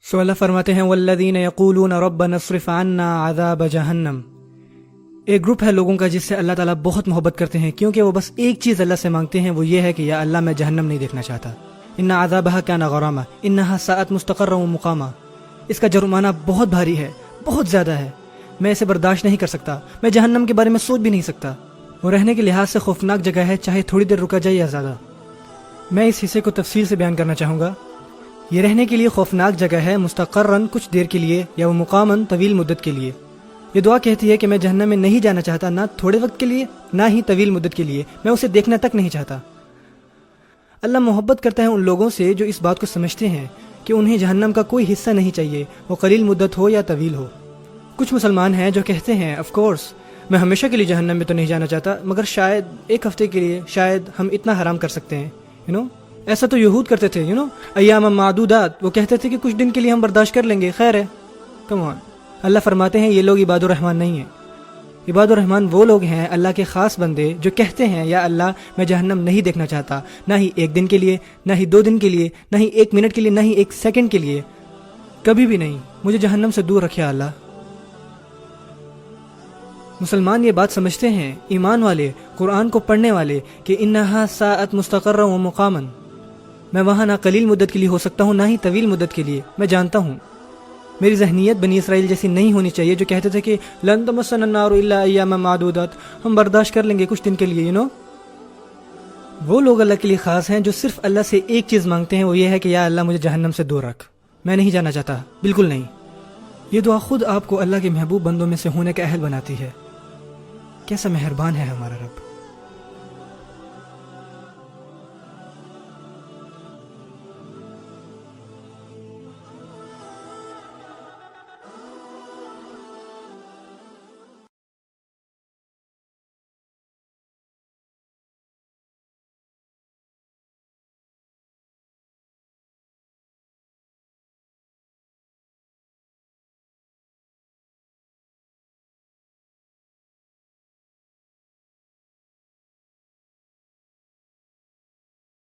سو اللہ فرماتے ہیں والذین یقولون ربنا اصرف عنا عذاب جہنم. ایک گروپ ہے لوگوں کا جس سے اللہ تعالیٰ بہت محبت کرتے ہیں، کیونکہ وہ بس ایک چیز اللہ سے مانگتے ہیں، وہ یہ ہے کہ یا اللہ میں جہنم نہیں دیکھنا چاہتا. ان عذابها کان غراما انها ساءت مستقرا ومقاما. اس کا جرمانہ بہت بھاری ہے، بہت زیادہ ہے، میں اسے برداشت نہیں کر سکتا، میں جہنم کے بارے میں سوچ بھی نہیں سکتا. وہ رہنے کے لحاظ سے خوفناک جگہ ہے، چاہے تھوڑی دیر رکا جائے یا زیادہ. میں اس حصے کو تفصیل سے بیان کرنا چاہوں گا. یہ رہنے کے لیے خوفناک جگہ ہے، مستقرن کچھ دیر کے لیے، یا وہ مقامن طویل مدت کے لیے. یہ دعا کہتی ہے کہ میں جہنم میں نہیں جانا چاہتا، نہ تھوڑے وقت کے لیے نہ ہی طویل مدت کے لیے، میں اسے دیکھنا تک نہیں چاہتا. اللہ محبت کرتا ہے ان لوگوں سے جو اس بات کو سمجھتے ہیں کہ انہیں جہنم کا کوئی حصہ نہیں چاہیے، وہ قلیل مدت ہو یا طویل ہو. کچھ مسلمان ہیں جو کہتے ہیں آف کورس میں ہمیشہ کے لیے جہنم میں تو نہیں جانا چاہتا، مگر شاید ایک ہفتے کے لیے شاید ہم اتنا حرام کر سکتے ہیں. ایسا تو یہود کرتے تھے. ایام معدودات، وہ کہتے تھے کہ کچھ دن کے لیے ہم برداشت کر لیں گے، خیر ہے. کم آن. اللہ فرماتے ہیں یہ لوگ عباد الرحمن نہیں ہیں. عباد الرحمن وہ لوگ ہیں، اللہ کے خاص بندے، جو کہتے ہیں یا اللہ میں جہنم نہیں دیکھنا چاہتا، نہ ہی ایک دن کے لیے، نہ ہی 2 دن کے لیے، نہ ہی 1 منٹ کے لیے، نہ ہی 1 سیکنڈ کے لیے، کبھی بھی نہیں. مجھے جہنم سے دور رکھے اللہ. مسلمان یہ بات سمجھتے ہیں، ایمان والے، قرآن کو پڑھنے والے، کہ انہا ساعت مستقرا و مقاما، میں وہاں نہ قلیل مدت کے لیے ہو سکتا ہوں نہ ہی طویل مدت کے لیے. میں جانتا ہوں میری ذہنیت بنی اسرائیل جیسی نہیں ہونی چاہیے جو کہتے تھے کہ لن تمسنا النار الا ایاما معدودات، ہم برداشت کر لیں گے کچھ دن کے لیے. وہ لوگ اللہ کے لیے خاص ہیں جو صرف اللہ سے ایک چیز مانگتے ہیں، وہ یہ ہے کہ یا اللہ مجھے جہنم سے دور رکھ، میں نہیں جانا چاہتا، بالکل نہیں. یہ دعا خود آپ کو اللہ کے محبوب بندوں میں سے ہونے کا اہل بناتی ہے. کیسا مہربان ہے ہمارا رب.